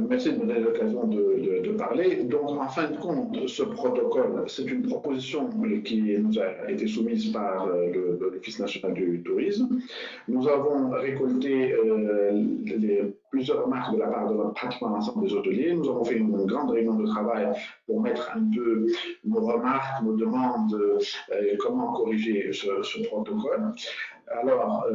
Merci de me donner l'occasion de parler. Donc, en fin de compte, ce protocole, c'est une proposition qui nous a été soumise par l'Office national du tourisme. Nous avons récolté plusieurs remarques de la part de pratiquement l'ensemble des hôteliers. Nous avons fait une grande réunion de travail pour mettre un peu nos remarques, nos demandes, comment corriger ce protocole. Alors,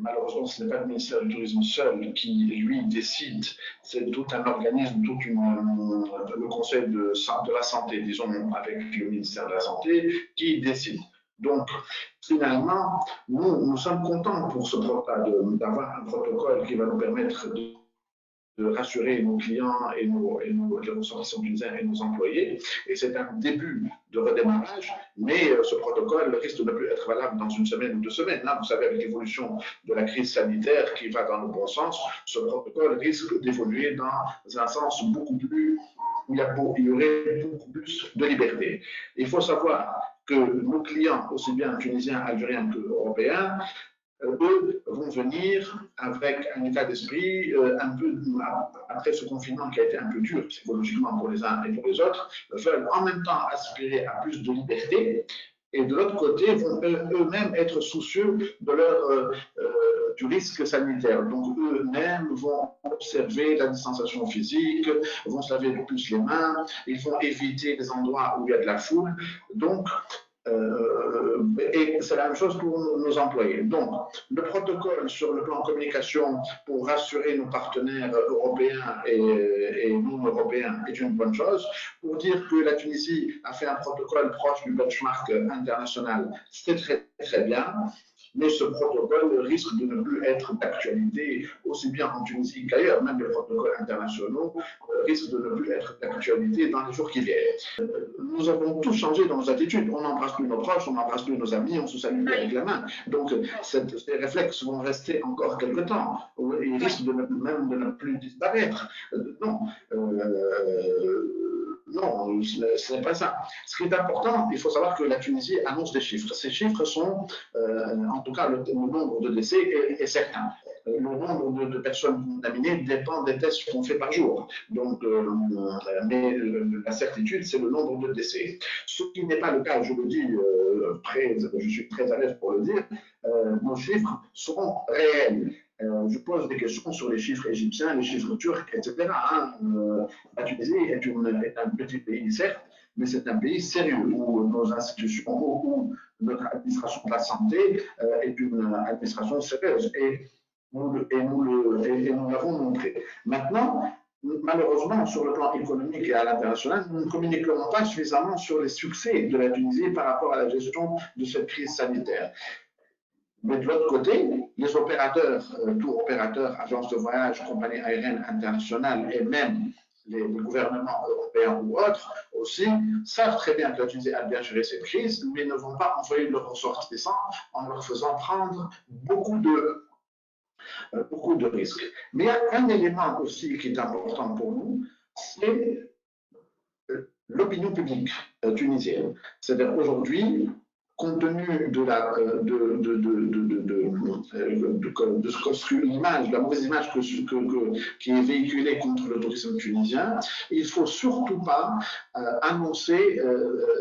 malheureusement, ce n'est pas le ministère du Tourisme seul qui, lui, décide. C'est tout un organisme, le Conseil de la Santé, disons, avec le ministère de la Santé, qui décide. Donc, finalement, nous sommes contents pour d'avoir un protocole qui va nous permettre de rassurer nos clients et les ressortissants tunisiens et nos employés. Et c'est un début de redémarrage, mais ce protocole risque de ne plus être valable dans une semaine ou 2 semaines. Là, vous savez, avec l'évolution de la crise sanitaire qui va dans le bon sens, ce protocole risque d'évoluer dans un sens beaucoup plus, où il y aurait beaucoup plus de liberté. Il faut savoir que nos clients, aussi bien tunisiens, algériens que européens, eux vont venir avec un état d'esprit un peu, après ce confinement qui a été un peu dur psychologiquement pour les uns et pour les autres, veulent en même temps aspirer à plus de liberté et de l'autre côté vont eux-mêmes être soucieux de du risque sanitaire. Donc eux-mêmes vont observer la distanciation physique, vont se laver plus les mains, ils vont éviter les endroits où il y a de la foule. Donc, et c'est la même chose pour nos employés. Donc, le protocole sur le plan communication pour rassurer nos partenaires européens et non-européens est une bonne chose. Pour dire que la Tunisie a fait un protocole proche du benchmark international, c'est très, très bien. Mais ce protocole risque de ne plus être d'actualité aussi bien en Tunisie qu'ailleurs. Même les protocoles internationaux risquent de ne plus être d'actualité dans les jours qui viennent. Nous avons tous changé dans nos attitudes. On n'embrasse plus nos proches, on n'embrasse plus nos amis, on se salue plus avec la main. Donc ces réflexes vont rester encore quelque temps. Ils risquent même de ne plus disparaître. Non. Non, ce n'est pas ça. Ce qui est important, il faut savoir que la Tunisie annonce des chiffres. Ces chiffres sont, en tout cas, le nombre de décès est certain. Le nombre de personnes contaminées dépend des tests qu'on fait par jour. Donc, mais la certitude, c'est le nombre de décès. Ce qui n'est pas le cas, je le dis, je suis très à l'aise pour le dire, nos chiffres seront réels. Je pose des questions sur les chiffres égyptiens, les chiffres turcs, etc. La Tunisie est un petit pays, certes, mais c'est un pays sérieux où nos institutions, où notre administration de la santé est une administration sérieuse. Et nous l'avons montré. Maintenant, malheureusement, sur le plan économique et à l'international, nous ne communiquons pas suffisamment sur les succès de la Tunisie par rapport à la gestion de cette crise sanitaire. Mais de l'autre côté, les opérateurs, tour opérateurs, agences de voyage, compagnies aériennes internationales et même les gouvernements européens ou autres aussi savent très bien que la Tunisie a bien géré cette crise, mais ne vont pas envoyer leurs ressortissants en leur faisant prendre beaucoup de risques. Mais il y a un élément aussi qui est important pour nous, c'est l'opinion publique tunisienne. C'est-à-dire aujourd'hui, compte tenu de l'image, la mauvaise image qui est véhiculée contre le tourisme tunisien, il ne faut surtout pas annoncer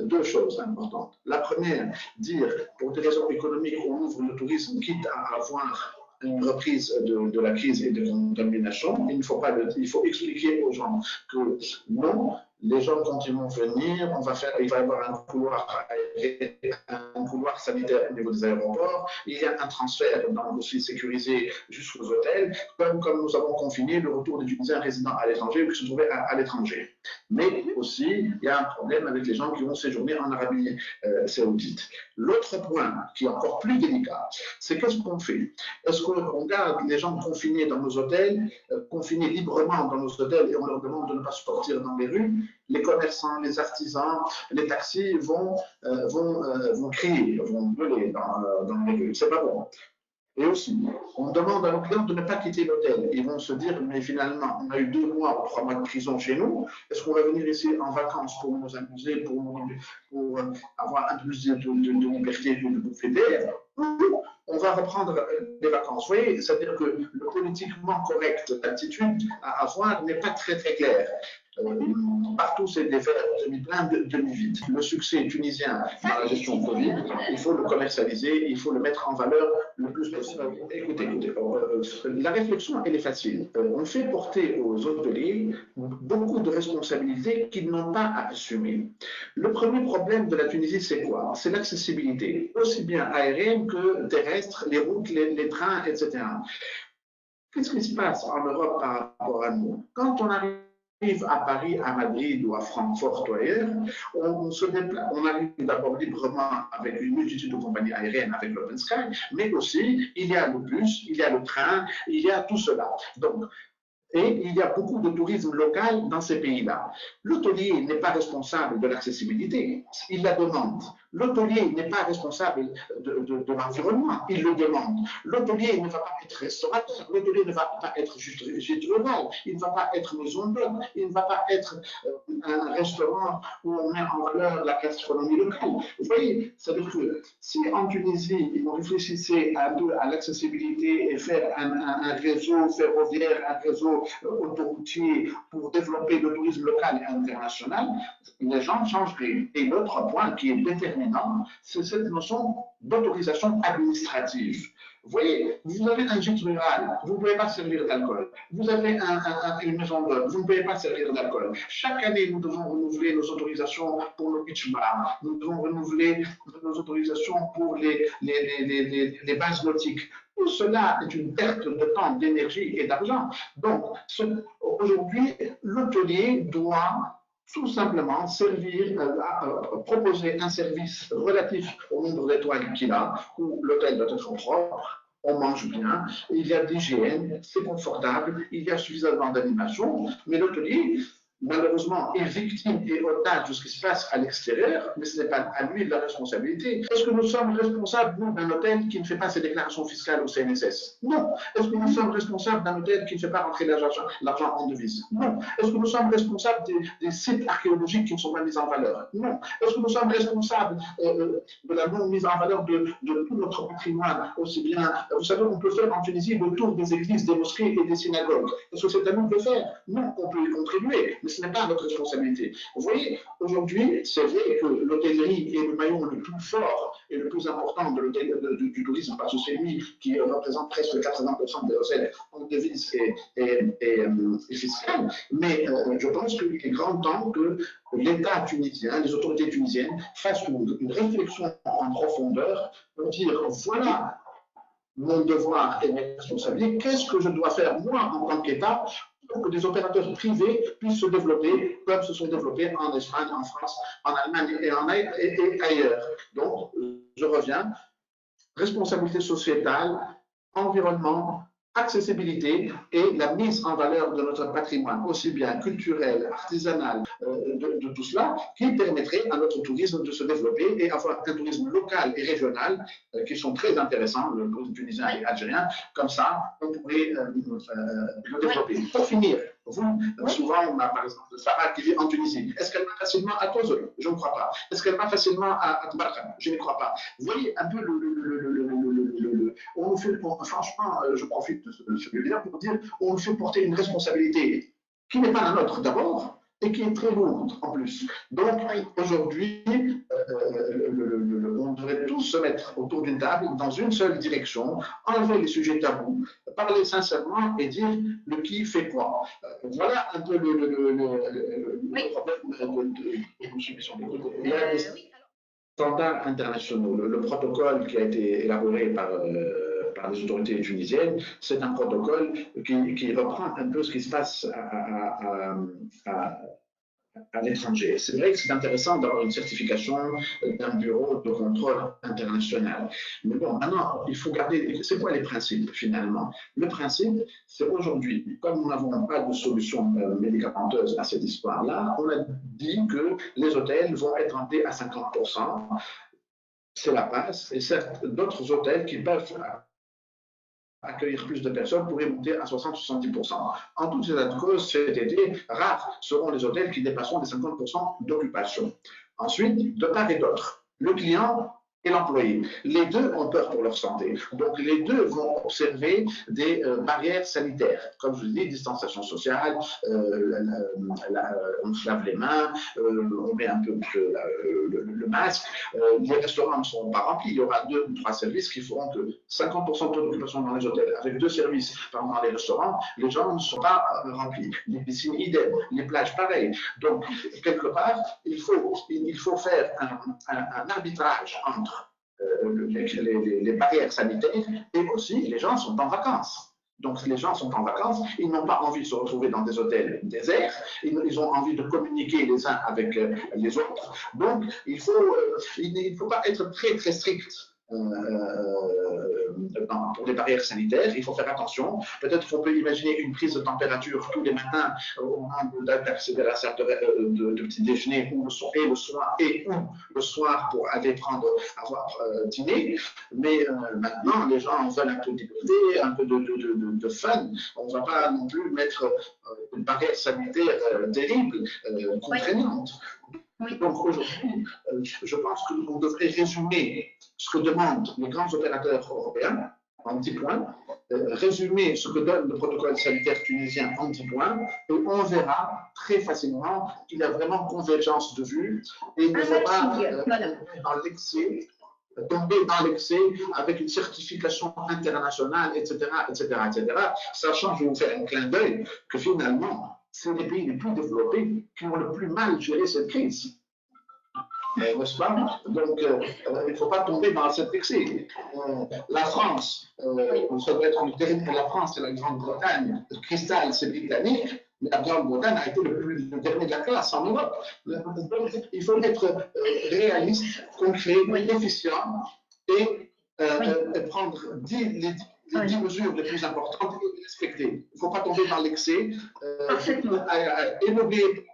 2 choses importantes. La première, dire pour des raisons économiques, on ouvre le tourisme quitte à avoir une reprise de la crise et de contamination. Il faut expliquer aux gens que non, les gens, quand ils vont venir, il va y avoir un couloir sanitaire au niveau des aéroports. Il y a un transfert aussi sécurisé jusqu'aux hôtels, comme nous avons confiné le retour des Tunisiens résidents à l'étranger ou qui se trouvaient à l'étranger. Mais aussi, il y a un problème avec les gens qui vont séjourner en Arabie saoudite. L'autre point, qui est encore plus délicat, c'est qu'est-ce qu'on fait? Est-ce qu'on garde les gens confinés dans nos hôtels, confinés librement dans nos hôtels et on leur demande de ne pas sortir dans les rues? Les commerçants, les artisans, les taxis vont crier, vont gueuler dans les rues. C'est pas bon. Et aussi, on demande à nos clients de ne pas quitter l'hôtel. Ils vont se dire, mais finalement, on a eu 2 mois ou 3 mois de prison chez nous. Est-ce qu'on va venir ici en vacances pour nous amuser, pour avoir un peu plus de liberté, de bouffer d'air? on va reprendre les vacances. Vous voyez, c'est-à-dire que le politiquement correct, l'attitude à avoir n'est pas très très claire. Partout, c'est des verres demi-pleins, demi-vides. Le succès tunisien dans la gestion Covid, il faut le commercialiser, il faut le mettre en valeur le plus possible. Écoutez, la réflexion, elle est facile. On fait porter aux hôteliers beaucoup de responsabilités qu'ils n'ont pas à assumer. Le premier problème de la Tunisie, c'est quoi? C'est l'accessibilité, aussi bien aérienne que terrestre, les routes, les trains, etc. Qu'est-ce qui se passe en Europe par rapport à nous? Quand on arrive à Paris, à Madrid ou à Francfort ou ailleurs, on arrive d'abord librement avec une multitude de compagnies aériennes, avec l'Open Sky, mais aussi il y a le bus, il y a le train, il y a tout cela. Donc, et il y a beaucoup de tourisme local dans ces pays-là. L'hôtelier n'est pas responsable de l'accessibilité, il la demande. L'hôtelier n'est pas responsable de l'environnement, il le demande. L'hôtelier ne va pas être restaurateur, l'hôtelier ne va pas être gîte rural, il ne va pas être maison d'hôte, il ne va pas être un restaurant où on met en valeur la gastronomie locale. Vous voyez, c'est-à-dire que si en Tunisie, on réfléchissait un peu à l'accessibilité et faire un réseau ferroviaire, un réseau autoroutier pour développer le tourisme local et international, les gens changeraient. Et l'autre point qui est déterminant, c'est cette notion d'autorisation administrative. Vous voyez, vous avez un gîte rural, vous ne pouvez pas servir d'alcool. Vous avez une maison d'hôte, vous ne pouvez pas servir d'alcool. Chaque année, nous devons renouveler nos autorisations pour nos beach bars, nous devons renouveler nos autorisations pour les bases nautiques. Tout cela est une perte de temps, d'énergie et d'argent. Donc, aujourd'hui, l'hôtelier doit tout simplement proposer un service relatif au nombre d'étoiles qu'il a, où l'hôtel doit être propre, on mange bien, il y a de l'hygiène, c'est confortable, il y a suffisamment d'animation, mais l'hôtelier, malheureusement, est victime et otage de ce qui se passe à l'extérieur, mais ce n'est pas à lui la responsabilité. Est-ce que nous sommes responsables, nous, d'un hôtel qui ne fait pas ses déclarations fiscales au CNSS? Non. Est-ce que nous sommes responsables d'un hôtel qui ne fait pas rentrer l'argent en devise? Non. Est-ce que nous sommes responsables des sites archéologiques qui ne sont pas mis en valeur? Non. Est-ce que nous sommes responsables de la non-mise en valeur de tout notre patrimoine, aussi bien, vous savez, on peut faire en Tunisie le tour des églises, des mosquées et des synagogues. Est-ce que c'est à nous de le faire? Non, on peut y contribuer, mais ce n'est pas notre responsabilité. Vous voyez, aujourd'hui, c'est vrai que l'hôtellerie est le maillon le plus fort et le plus important du tourisme, parce que c'est lui qui représente presque 80% des recettes en devises et fiscales. Mais je pense qu'il est grand temps que l'État tunisien, les autorités tunisiennes fassent une réflexion en profondeur pour dire voilà mon devoir et mes responsabilités, qu'est-ce que je dois faire moi en tant qu'État pour que des opérateurs privés puissent se développer comme se sont développés en Espagne, en France, en Allemagne et ailleurs. Donc, je reviens, responsabilité sociétale, environnement, accessibilité et la mise en valeur de notre patrimoine, aussi bien culturel, artisanal, de tout cela, qui permettrait à notre tourisme de se développer et avoir un tourisme local et régional qui sont très intéressants, le tourisme tunisien et algérien. Comme ça, on pourrait le développer. Pour finir, souvent, on a par exemple Sarah qui vit en Tunisie. Est-ce qu'elle va facilement à Tozol? Je ne crois pas. Est-ce qu'elle va facilement à Tbarka? Je ne crois pas. Vous voyez un peu on nous fait, franchement, je profite de ce webinaire pour dire, on nous fait porter une responsabilité qui n'est pas la nôtre d'abord et qui est très lourde en plus. Donc aujourd'hui, on devrait tous se mettre autour d'une table dans une seule direction, enlever les sujets tabous, parler sincèrement et dire le qui fait quoi. Voilà un peu le problème de soumission. Il y a des standards internationaux. Le protocole qui a été élaboré par les autorités tunisiennes, c'est un protocole qui reprend un peu ce qui se passe à l'étranger. C'est vrai que c'est intéressant d'avoir une certification d'un bureau de contrôle international. Mais bon, maintenant, il faut garder, c'est quoi les principes finalement? Le principe, c'est aujourd'hui, comme nous n'avons pas de solution médicamenteuse à cette histoire-là, on a dit que les hôtels vont être rentrés à 50%. C'est la passe, et certes, d'autres hôtels qui peuvent accueillir plus de personnes pourraient monter à 60-70%. En tout état de cause, cet été, rares seront les hôtels qui dépasseront les 50% d'occupation. Ensuite, de part et d'autre, le client et l'employé. Les deux ont peur pour leur santé. Donc, les deux vont observer des barrières sanitaires. Comme je vous dis, distanciation sociale, on se lave les mains, on met un peu le masque. Les restaurants ne seront pas remplis. Il y aura 2 ou 3 services qui feront que 50% de taux d'occupation dans les hôtels. Avec 2 services dans les restaurants, les gens ne sont pas remplis. Les piscines, idem. Les plages, pareil. Donc, quelque part, il faut faire un arbitrage entre les barrières sanitaires et aussi les gens sont en vacances. Donc les gens sont en vacances, ils n'ont pas envie de se retrouver dans des hôtels déserts, ils ont envie de communiquer les uns avec les autres. Donc il ne faut pas être très très strict pour les barrières sanitaires, il faut faire attention. Peut-être qu'on peut imaginer une prise de température tous les matins au moment d'accéder à la salle de petit déjeuner ou le soir pour aller avoir dîner. Mais maintenant, les gens veulent un peu de liberté, un peu de fun. On ne va pas non plus mettre une barrière sanitaire terrible, contraignante. Donc aujourd'hui, je pense qu'on devrait résumer ce que demandent les grands opérateurs européens en 10 points, résumer ce que donne le protocole sanitaire tunisien en 10 points, et on verra très facilement qu'il y a vraiment convergence de vues et il ne faut pas tomber dans l'excès avec une certification internationale, etc., etc., etc., sachant, je vais vous faire un clin d'œil, que finalement, c'est les pays les plus développés qui ont le plus mal géré cette crise. N'est-ce pas? Donc, il ne faut pas tomber dans cet excès. La France, ça doit être la France et la Grande-Bretagne. Le cristal, c'est britannique, mais la Grande-Bretagne a été le dernier de la classe en Europe. Donc, il faut être réaliste, concret, efficient et prendre les 10 mesures les plus importantes et les respecter. Il ne faut pas tomber dans l'excès et n'oubliez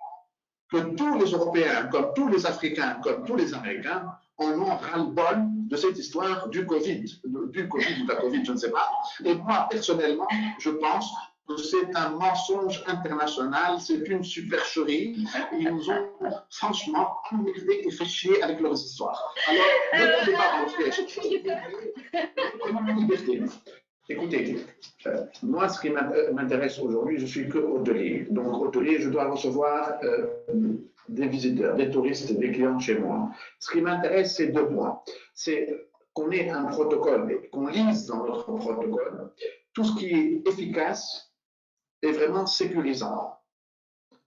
que tous les Européens, comme tous les Africains, comme tous les Américains, en ont ras-le-bol de cette histoire du Covid ou de la Covid, je ne sais pas. Et moi, personnellement, je pense que c'est un mensonge international, c'est une supercherie. Ils nous ont franchement emmerdés et fait chier avec leurs histoires. Alors, ne tombez pas dans le piège. Écoutez, moi, ce qui m'intéresse aujourd'hui, je suis que hôtelier. Donc, hôtelier, je dois recevoir des visiteurs, des touristes, des clients chez moi. Ce qui m'intéresse, c'est 2 points. C'est qu'on ait un protocole, qu'on lise dans notre protocole tout ce qui est efficace et vraiment sécurisant.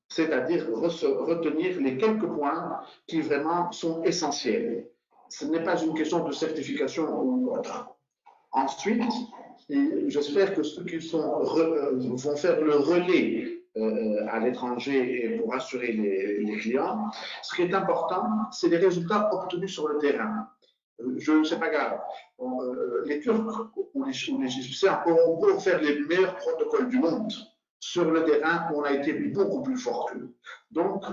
C'est-à-dire retenir les quelques points qui vraiment sont essentiels. Ce n'est pas une question de certification ou autre. Ensuite, j'espère que ceux qui vont faire le relais à l'étranger et pour assurer les clients, ce qui est important, c'est les résultats obtenus sur le terrain. Je ne sais pas grave. Les Turcs ou les Égyptiens auront beau faire les meilleurs protocoles du monde. Sur le terrain, on a été beaucoup plus fort qu'eux. Donc,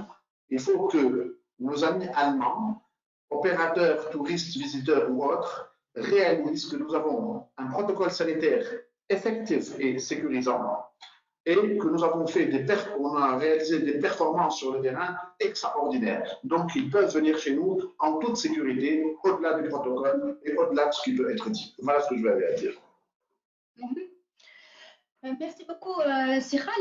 il faut que nos amis allemands, opérateurs, touristes, visiteurs ou autres, réalisent que nous avons un protocole sanitaire effectif et sécurisant et que nous avons on a réalisé des performances sur le terrain extraordinaires. Donc, ils peuvent venir chez nous en toute sécurité, au-delà du protocole et au-delà de ce qui peut être dit. Voilà ce que je vais aller à dire. Merci beaucoup, Sikhal.